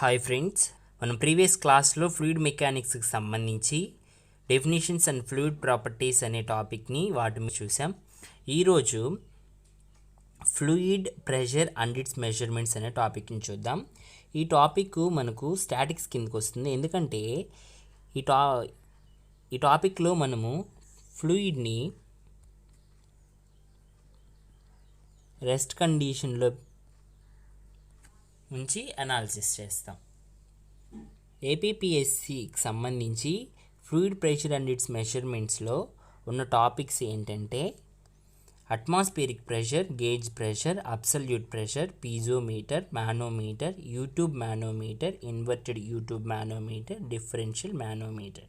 Hi friends, మనం previous క్లాస్లో fluid మెకానిక్స్కి సంబంధించి డెఫినేషన్స్ అండ్ ఫ్లూయిడ్ ప్రాపర్టీస్ అనే టాపిక్ని వాటి మీద చూసాం. ఈరోజు fluid pressure and it's measurements అనే టాపిక్ని చూద్దాం. ఈ టాపిక్ మనకు స్టాటిక్స్ కిందకు వస్తుంది, ఎందుకంటే ఈ టాపిక్లో మనము ఫ్లూయిడ్ని రెస్ట్ కండిషన్లో నుంచి అనాలిసిస్ చేస్తాం. ఏపీఎస్సికి సంబంధించి ఫ్లూయిడ్ ప్రెషర్ అండ్ ఇట్స్ మెజర్మెంట్స్లో ఉన్న టాపిక్స్ ఏంటంటే atmospheric pressure, gauge pressure, absolute pressure, piezometer, manometer, YouTube manometer, inverted YouTube manometer, differential manometer.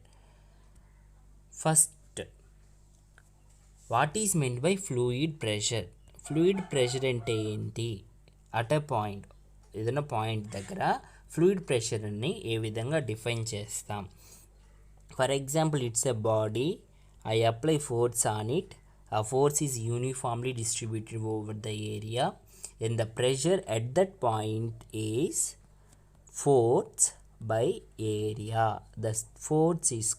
First, what is meant by fluid pressure? Fluid pressure అంటే ఏంటి? At a point, ఏదైనా point దగ్గర fluid ప్రెషర్ని ఏ విధంగా define చేస్తాం? For example, it's a body, I apply force on it, a force is uniformly distributed over the area and the pressure at that point is force by area. The force is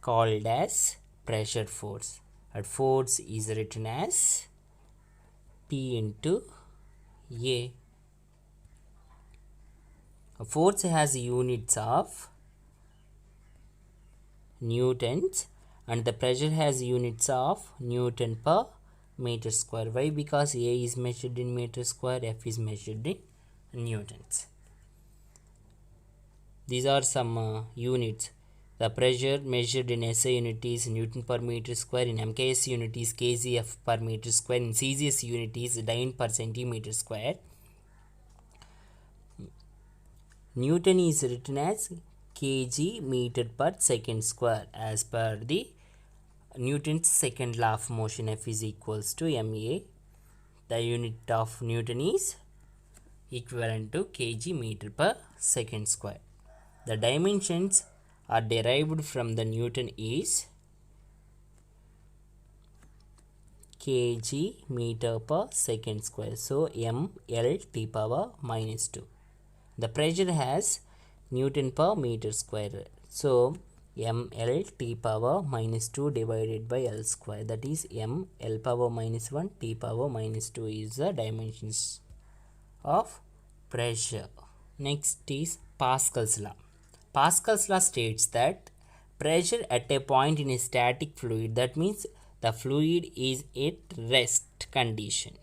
called as pressure force, and force is written as P into A. A force has units of newtons and the pressure has units of Newton per meter square. Why? Because A is measured in meter square, F is measured in newtons. These are some units. The pressure measured in SI unit is Newton per meter square, in MKS unit is kgf per meter square, in CGS unit is dyne per centimeter square. Newton is written as kg meter per second square as per the Newton's second law of motion. F is equals to ma. The unit of Newton is equivalent to kg meter per second square. The dimensions are derived from the Newton is kg meter per second square. So ml t power minus 2. The pressure has Newton per meter square. So ml t power minus 2 divided by L square, that is ml power minus 1 t power minus 2 is the dimensions of pressure. Next is Pascal's law. Pascal's law states that pressure at a point in a static fluid, that means the fluid is at rest condition,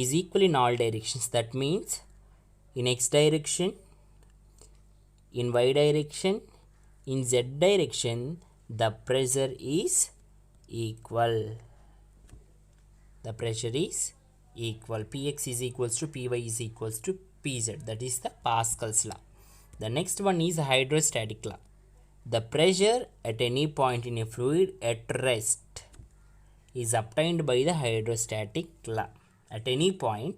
is equal in all directions. That means in x direction, in y direction, in z direction, the pressure is equal. The pressure is equal. Px is equals to py is equals to pz. That is the Pascal's law. The next one is hydrostatic law. The pressure at any point in a fluid at rest is obtained by the hydrostatic law. At any point,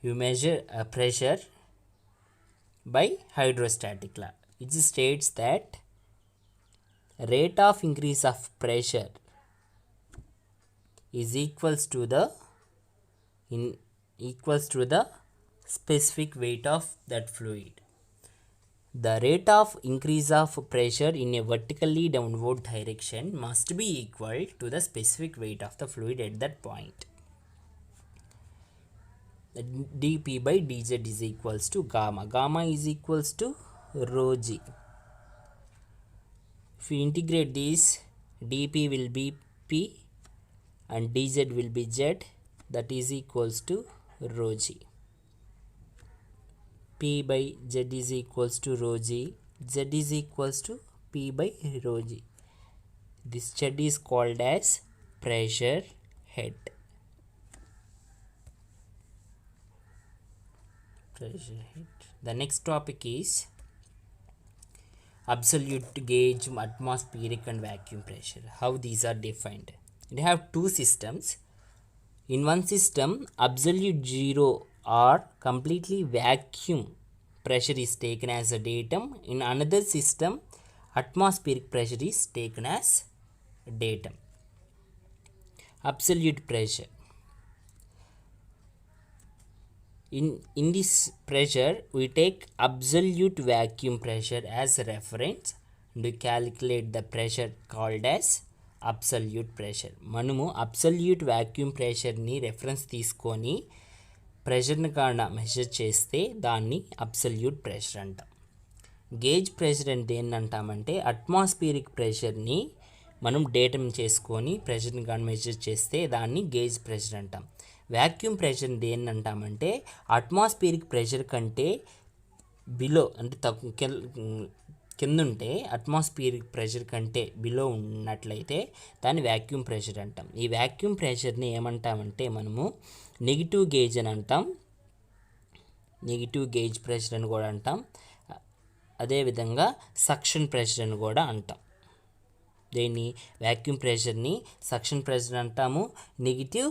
you measure a pressure by hydrostatic law, which states that rate of increase of pressure is equals to the specific weight of that fluid. The rate of increase of pressure in a vertically downward direction must be equal to the specific weight of the fluid at that point. dP by dz is equals to gamma. Gamma is equals to rho g. If we integrate this, dP will be p and dz will be z, that is equals to rho g. P by z is equals to rho g. Z is equals to p by rho g. This z is called as pressure head. Pressure head. The next topic is absolute gauge, atmospheric and vacuum pressure. How these are defined? We have two systems. In one system, absolute zero or completely vacuum pressure is taken as a datum. In another system, atmospheric pressure is taken as datum. Absolute pressure. In this pressure we take absolute vacuum pressure as reference and we calculate the pressure called as absolute pressure. మనము absolute vacuum ప్రెషర్ని reference తీసుకొని ప్రెషర్ని కాడ measure చేస్తే దాన్ని absolute pressure అంటాం. Gauge pressure అంటే ఏంటంటామంటే atmospheric ప్రెషర్ని మనం datum చేసుకొని ప్రెషర్ని కానీ మెజర్ చేస్తే దాన్ని గేజ్ ప్రెషర్ అంటాం. వాక్యూమ్ ప్రెషర్ ఏంటంటామంటే అట్మాస్ఫియరిక్ ప్రెషర్ కంటే బిలో అంటే తక్కువ కింద ఉంటే అట్మాస్ఫియరిక్ ప్రెషర్ కంటే బిలో ఉన్నట్లయితే దాన్ని వాక్యూమ్ ప్రెషర్ అంటాం. ఈ వాక్యూమ్ ప్రెషర్ని ఏమంటామంటే మనము నెగిటివ్ గేజ్ అని అంటాం, నెగిటివ్ గేజ్ ప్రెషర్ అని కూడా అంటాం. అదేవిధంగా సక్షన్ ప్రెషర్ అని కూడా అంటాం. దీన్ని వాక్యూమ్ ప్రెషర్ని సక్షన్ ప్రెషర్ అంటాము, నెగిటివ్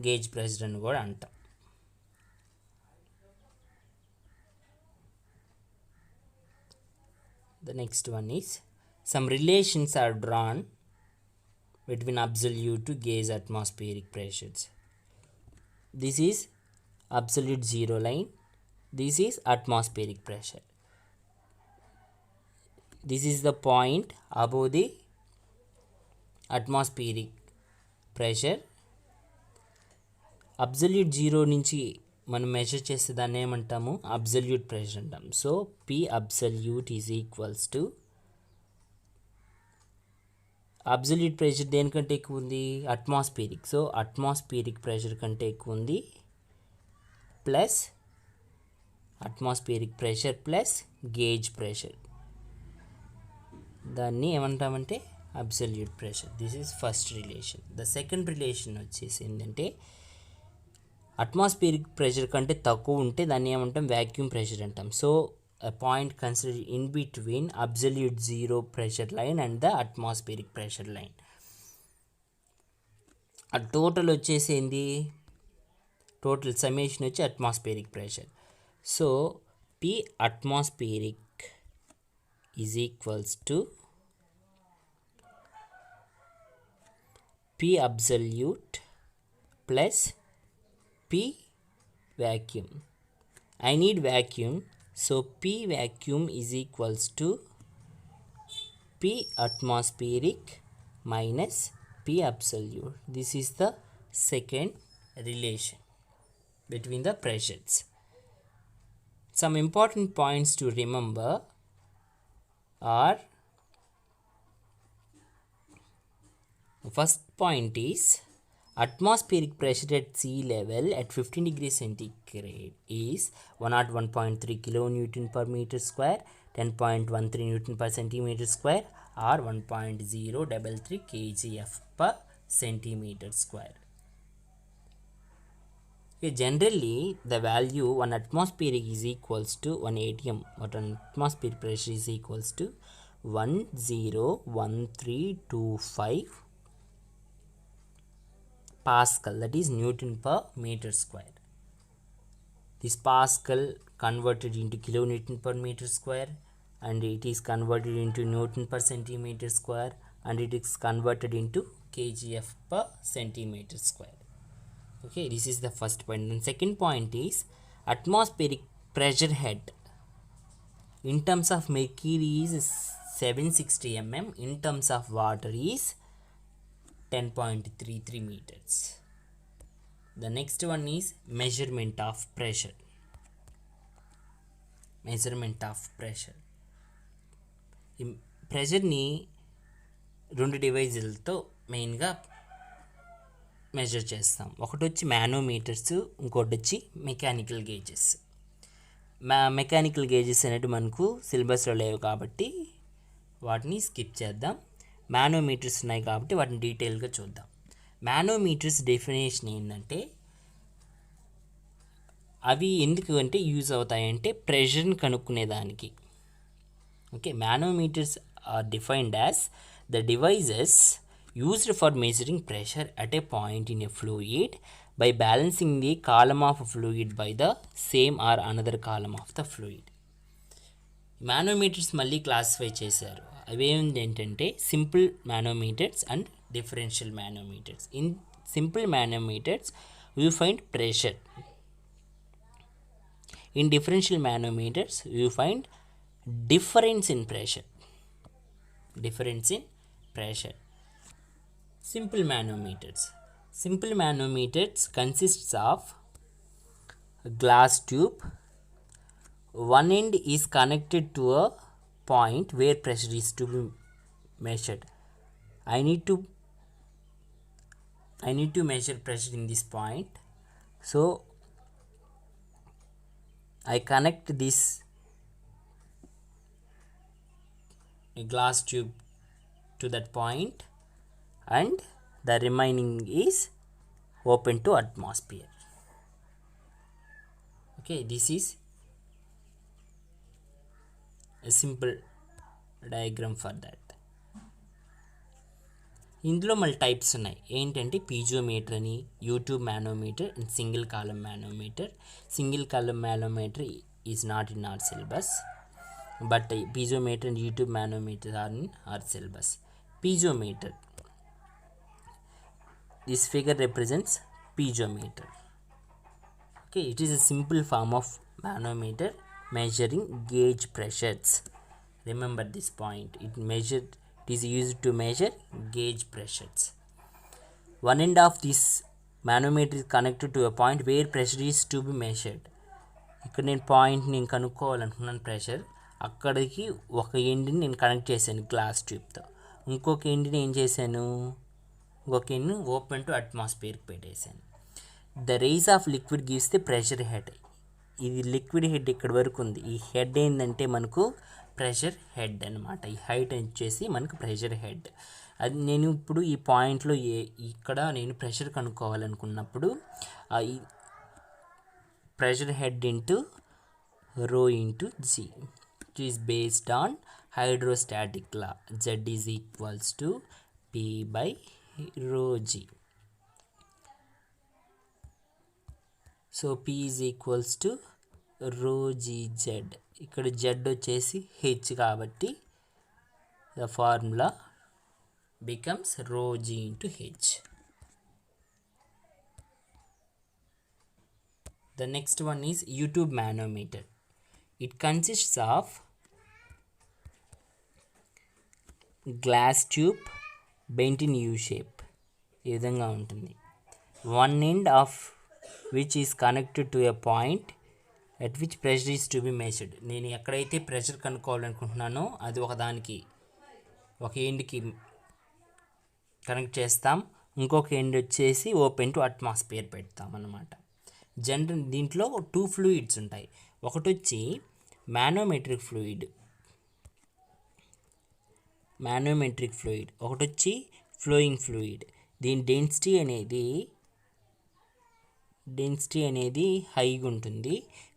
గేజ్ ప్రెషర్ అని కూడా అంటాం. The next one is some relations are drawn between absolute to gauge atmospheric pressures. This is absolute zero line. This is atmospheric pressure. This is the point above the atmospheric pressure. Absolute zero నుంచి మనం measure చేసే దాన్ని ఏమంటాము absolute pressure అంటాం. So P absolute is equals to absolute pressure దేనికంటే ఎక్కువ ఉంది atmospheric. So atmospheric pressure కంటే ఎక్కువ ఉంది plus atmospheric pressure plus gauge pressure, దాన్ని ఏమంటామంటే absolute pressure. This is first relation. The second relation వచ్చేసి ఏంటంటే అట్మాస్ఫియరిక్ ప్రెషర్ కంటే తక్కువ ఉంటే దాన్ని ఏమంటాం వాక్యూమ్ ప్రెషర్ అంటాం. So a point considered in between absolute zero pressure line and the atmospheric pressure line. ఆ టోటల్ వచ్చేసి ఏంది టోటల్ సమ్మేషన్ వచ్చి atmospheric pressure. So P atmospheric is equals to P absolute plus P vacuum. I need vacuum, so P vacuum is equals to P atmospheric minus P absolute. This is the second relation between the pressures. Some important points to remember are, first point is atmospheric pressure at sea level at 15 degrees centigrade is 101.3 kilonewton per meter square, 10.13 newton per centimeter square or 1.033 kgf per centimeter square. Okay, generally the value on atmospheric is equals to 1 atm, but on atmospheric pressure is equals to 101325 Pascal, that is Newton per meter square. This Pascal converted into kilonewton per meter square and it is converted into Newton per centimeter square and it is converted into kgf per centimeter square. Okay, this is the first point. And second point is atmospheric pressure head in terms of mercury is 760 mm, in terms of water is 10.33 meters. The next one is measurement of pressure. Measurement of pressure. ఈ ప్రెషర్ని రెండు డివైజులతో మెయిన్గా measure చేస్తాం. ఒకటి వచ్చి మానోమీటర్స్, ఇంకోటి వచ్చి mechanical gauges. Mechanical gauges అనేవి మనకు సిలబస్లో లేవు కాబట్టి వాటిని స్కిప్ చేద్దాం. మానోమీటర్స్ ఉన్నాయి కాబట్టి వాటిని డీటెయిల్గా చూద్దాం. మానోమీటర్స్ డెఫినేషన్ ఏంటంటే అవి ఎందుకు అంటే యూజ్ అవుతాయంటే ప్రెషర్ని కనుక్కునేదానికి. Okay, manometers are defined as the devices used for measuring pressure at a point in a fluid by balancing the column of fluid by the same or another column of the fluid. Manometers మళ్ళీ classify చేశారు. అవి ఏంటంటే simple manometers and differential manometers. In simple manometers we find pressure. In differential manometers, you find difference in pressure. Difference in pressure. Simple manometers. Simple manometers consists of a glass tube. One end is connected to a point where pressure is to be measured. I need to measure pressure in this point. So I connect this glass tube to that point, and the remaining is open to atmosphere. Okay, this is a simple diagram for that. ఇందులో మళ్ళీ types ఉన్నాయి. ఏంటంటే piezometer అని, YouTube manometer and single column manometer. Single column manometer is not in our syllabus, but piezometer and YouTube manometer are in our syllabus. Piezometer. This figure represents piezometer. Okay, it is a simple form of manometer measuring gauge pressures. Remember this point. It is used to measure gauge pressures. One end of this manometer is connected to a point where pressure is to be measured. ఇక్కడ నేను పాయింట్ని కనుక్కోవాలనుకున్నాను pressure. అక్కడికి ఒక ఎండ్ని నేను connect చేశాను glass ట్యూబ్తో, ఇంకొక ఎండ్ని ఏం చేశాను, ఇంకొక ఎండ్ని ఓపెన్ టు అట్మాస్ఫియర్కి పెట్టేశాను. The raise of liquid gives the pressure head. ఇది లిక్విడ్ హెడ్ ఇక్కడ వరకు ఉంది. ఈ హెడ్ ఏంటంటే మనకు ప్రెషర్ హెడ్ అనమాట. ఈ హైట్ వచ్చేసి మనకు ప్రెషర్ హెడ్. అది నేను ఇప్పుడు ఈ పాయింట్లో ఇక్కడ నేను ప్రెషర్ కనుక్కోవాలనుకున్నప్పుడు ఈ pressure head into rho into g, which is based on hydrostatic law. Z is equals to P by rho g. So P is equals to rho g z. ఇక్కడ z వచ్చేసి h కాబట్టి the formula becomes rho g into h. The next one is YouTube manometer. It consists of glass tube bent in U shape. ఈ విధంగా ఉంటుంది. One end of which is connected to a point at which pressure is to be measured. నేను ఎక్కడైతే pressure కనుక్కోవాలనుకుంటున్నానో అది ఒక ఎండ్కి connect చేస్తాం, ఇంకొక end వచ్చేసి ఓపెన్ టు అట్మాస్ఫియర్ పెడతాం అన్నమాట. దీంట్లో 2 ఫ్లూయిడ్స్ ఉంటాయి. ఒకటి వచ్చి మానోమెట్రిక్ ఫ్లూయిడ్, ఒకటి వచ్చి ఫ్లోయింగ్ ఫ్లూయిడ్. దీని డెన్సిటీ అనేది హైగా ఉంటుంది.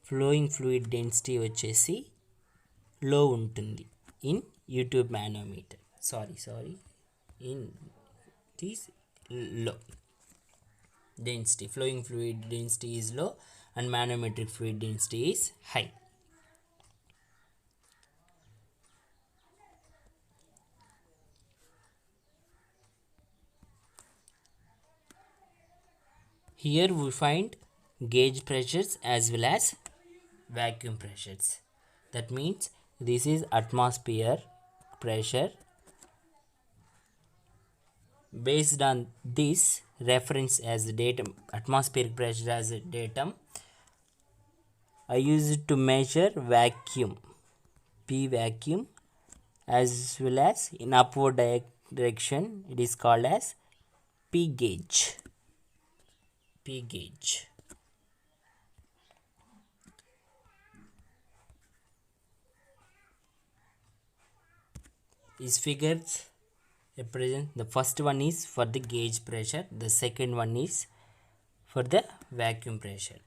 ఫ్లోయింగ్ ఫ్లూయిడ్ డెన్సిటీ వచ్చేసి లో ఉంటుంది in YouTube manometer. In it is low. Density, flowing fluid density is low and manometric fluid density is high. Here we find gauge pressures as well as vacuum pressures. That means this is atmosphere pressure. Based on this reference as datum, atmospheric pressure as a datum, I use it to measure vacuum, P vacuum, as well as in upward direction it is called as P gauge. These figures represent, the first one is for the gauge pressure, the second one is for the vacuum pressure.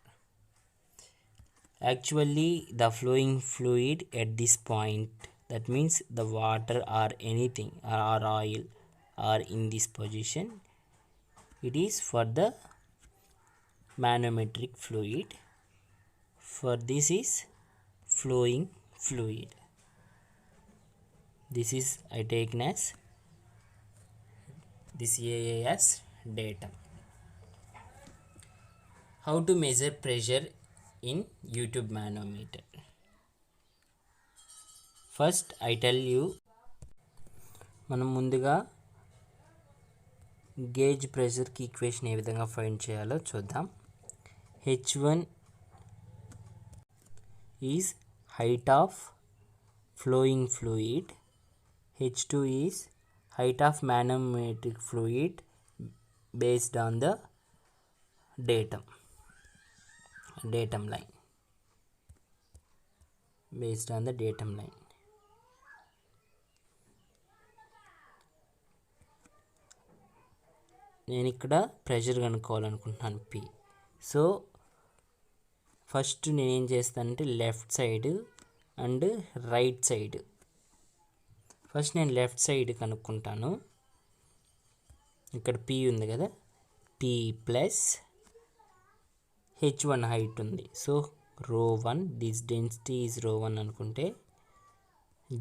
Actually the flowing fluid at this point, that means the water or anything or oil are in this position, it is for the manometric fluid. For this is flowing fluid. This is I taken as this AAS datum. How to measure pressure in YouTube manometer. First I tell you, మనం ముందుగా gauge ప్రెషర్కి equation ఏ విధంగా find చేయాలో చూద్దాం. H1 is height of flowing fluid, H2 is height of manometric fluid based on the datum line, based on the datum line. నేను ఇక్కడ pressure కనుక్కోవాలనుకుంటున్నాను P. So first నేనేం చేస్తానంటే left side and right side, first నేను left side కనుక్కుంటాను. ఇక్కడ P ఉంది కదా, P plus H1 height ఉంది. So ρ1, this density is ρ1 అనుకుంటే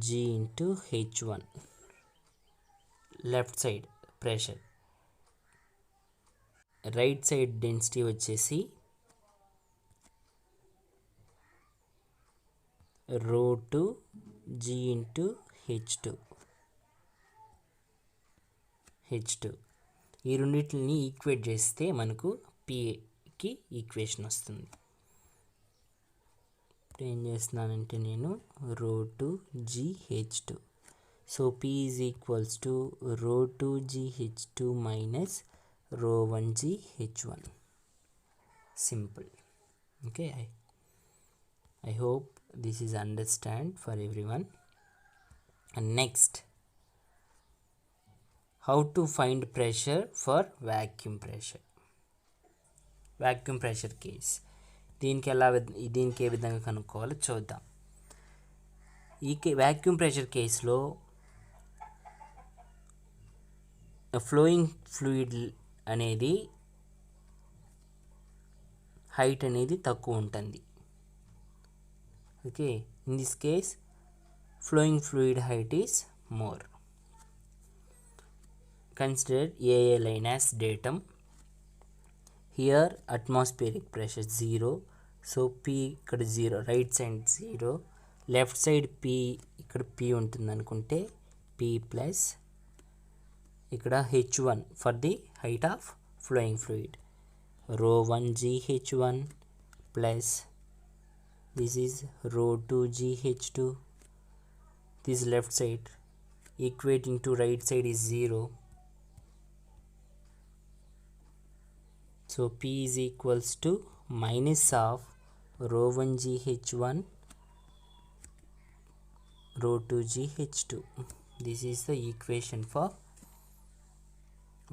G into H1 left side pressure. Right side density వచ్చేసి ρ2 G ఇంటూ H2. ఈ రెండింటిని ఈక్వేట్ చేస్తే మనకు Pకి ఈక్వేషన్ వస్తుంది. ఇప్పుడు ఏం చేస్తున్నానంటే నేను ρ2 G H2. So P is equals to ρ2 G H2 minus ρ1 G H1. Simple. Okay, I hope this is understand for everyone. And next, how to find pressure for vacuum pressure case. దీనికి ఏ విధంగా కనుక్కోవాలో చూద్దాం. ఈ vacuum pressure కేసులో flowing fluid అనేది height అనేది తక్కువ ఉంటుంది. Okay, in this case flowing fluid height is more. Consider AA line as datum. Here atmospheric pressure 0. So P ఇక్కడ 0, right side 0, left side P ఇక్కడ P ఉంటుంది అనుకుంటే P ప్లస్ ఇక్కడ H1 for the height of flowing fluid, ρ1 G H1 plus this is ρ2 G H2. This left side equating to right side is 0. So P is equals to minus of ρ1 G H1 ρ2 G H2. This is the equation for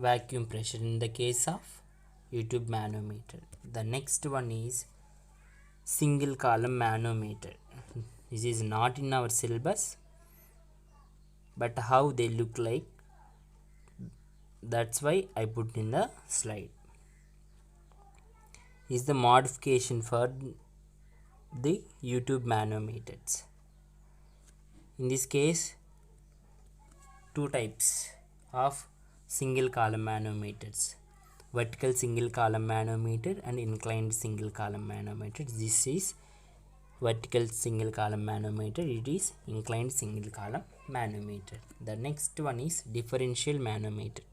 vacuum pressure in the case of YouTube manometer. The next one is single column manometer. This is not in our syllabus, but how they look like, that's why I put in the slide. Is the modification for the YouTube manometers. In this case, two types of single column manometers: vertical single column manometer and inclined single column manometer. This is vertical single column manometer, it is inclined single column manometer. The next one is differential manometer.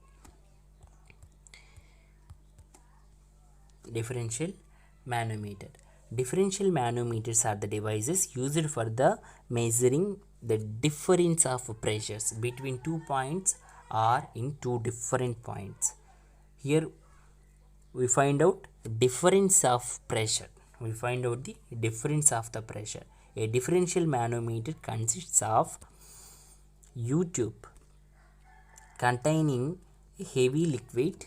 Differential manometers are the devices used for the measuring the difference of pressures between 2 points or in 2 different points. Here we find out difference of pressure. We find out the difference of the pressure. A differential manometer consists of U-tube containing a heavy liquid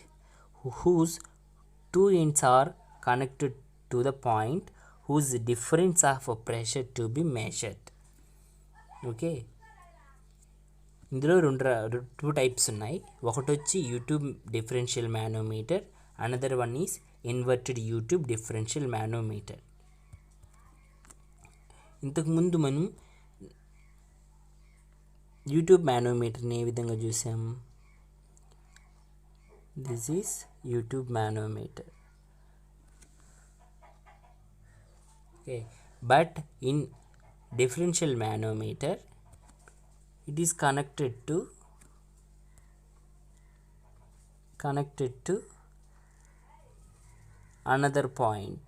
whose two ends are connected to the point whose difference of pressure to be measured. Okay, ఇందులో two types ఉన్నాయి. ఒకటి వచ్చి YouTube differential manometer, another one is inverted YouTube differential manometer. ఇంతకుముందు మనం YouTube మానోమీటర్ని ఏ విధంగా చూసాం? This is YouTube manometer. Okay, but in differential manometer it is connected to another point.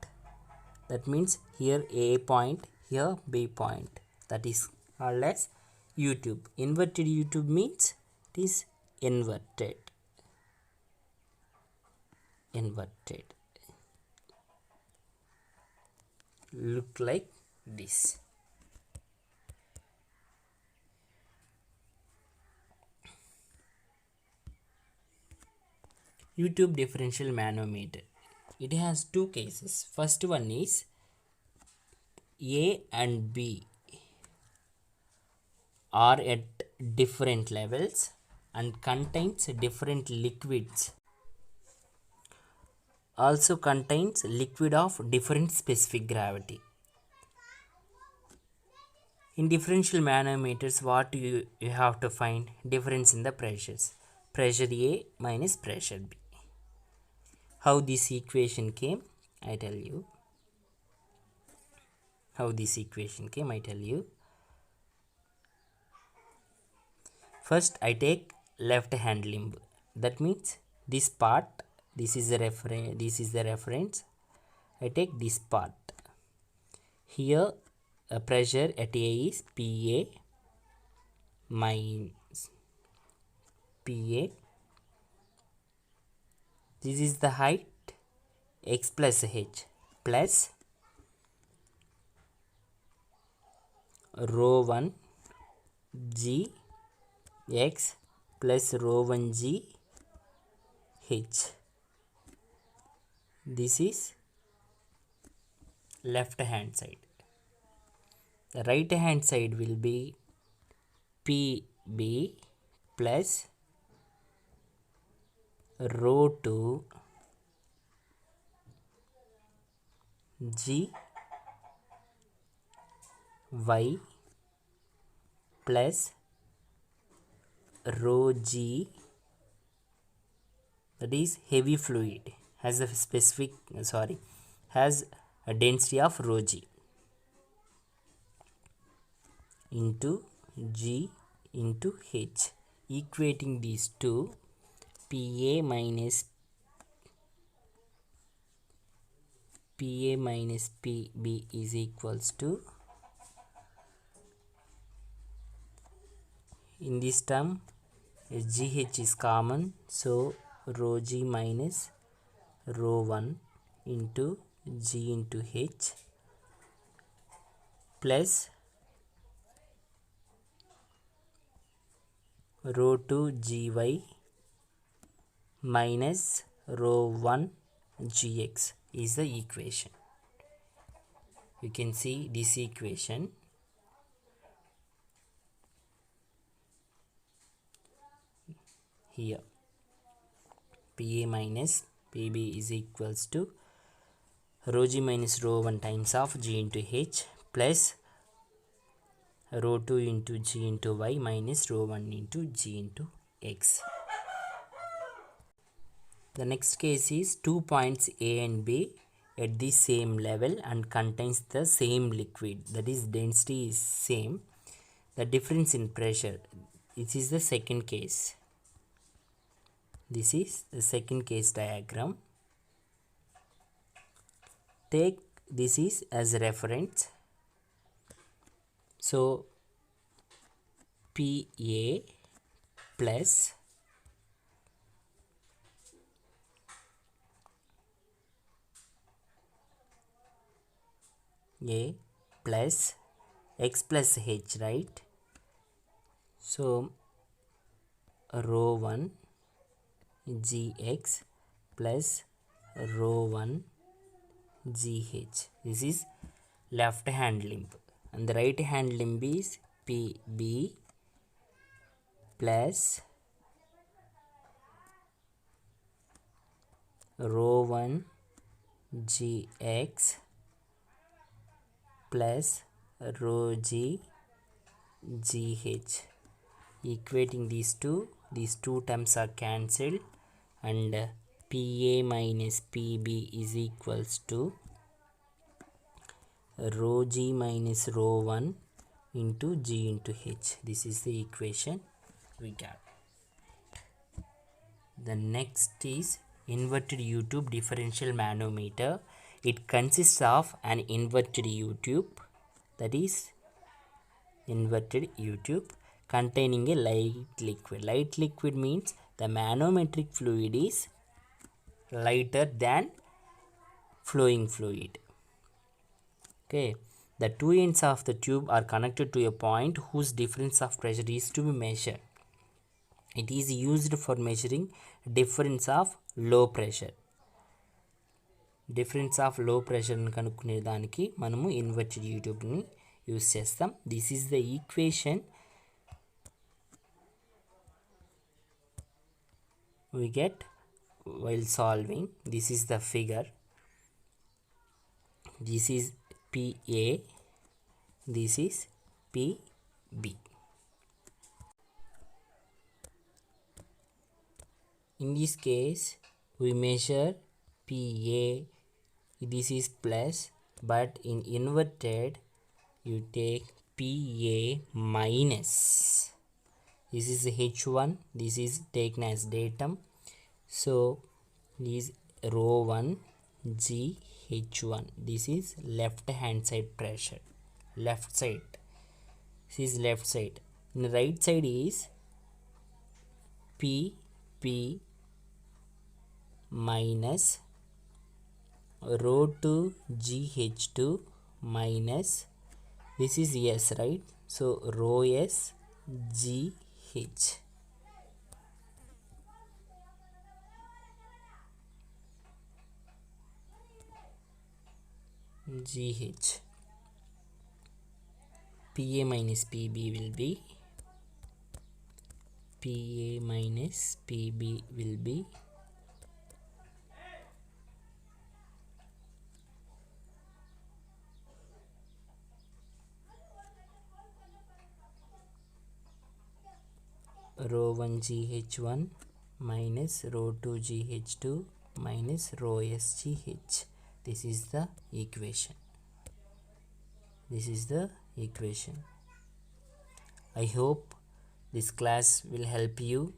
That means here A point, here B point. That is called as U-tube. Inverted U-tube means it is inverted. Look like this. U-tube differential manometer. It has two cases. First one is A and B are at different levels and contains different liquids. Also contains liquid of different specific gravity. In differential manometers, what you have to find? Difference in the pressures. Pressure A minus pressure B. How this equation came, I tell you. First, I take left hand limb. That means this part, this is the reference. I take this part. Here, pressure at A is PA minus PA. This is the height, x plus h plus rho 1 g x plus rho 1 g h. This is left hand side. The right hand side will be PB plus rho 2 g y plus rho g, that is heavy fluid, has a density of rho g into g into h. Equating these two, PA minus PB is equals to, in this term GH is common, so rho g minus rho 1 into g into h plus rho 2 gy minus rho 1 gx is the equation. You can see this equation. Here PA minus PB is equals to rho g minus rho 1 times of g into h plus rho 2 into g into y minus rho 1 into g into x. The next case is 2 points A and B at the same level and contains the same liquid, that is density is same. The difference in pressure, this is the second case. This is the second case diagram. Take this is as reference. So PA plus A plus x plus h, right? So rho 1 gx plus rho 1 gh. This is left hand limb, and the right hand limb is PB plus rho 1 gx plus rho g gh. Equating these two terms are cancelled, and PA minus PB is equals to rho g minus rho 1 into g into h. This is the equation we got. The next is inverted U-tube differential manometer. It consists of an inverted U-tube, that is inverted U-tube, containing a light liquid. Light liquid means the manometric fluid is lighter than flowing fluid. Okay, the two ends of the tube are connected to a point whose difference of pressure is to be measured. It is used for measuring difference of low pressure. Difference of low pressure ని కనుక్కునే దానికి మనము inverted U-tube ని use చేస్తాం. This is the equation we get while solving. This is the figure. This is PA, this is PB. In this case we measure PA, this is plus, but in inverted you take PA minus. This is H1, this is taken as datum, so this rho 1 G H1. This is left hand side pressure, left side. This is left side. In the right side is PP minus rho 2 GH2 minus, this is S, right? So rho S GH. GH. PA minus PB will be PA minus PB will be rho 1 GH1 minus rho 2 GH2 minus rho SGH. This is the equation. This is the equation. I hope this class will help you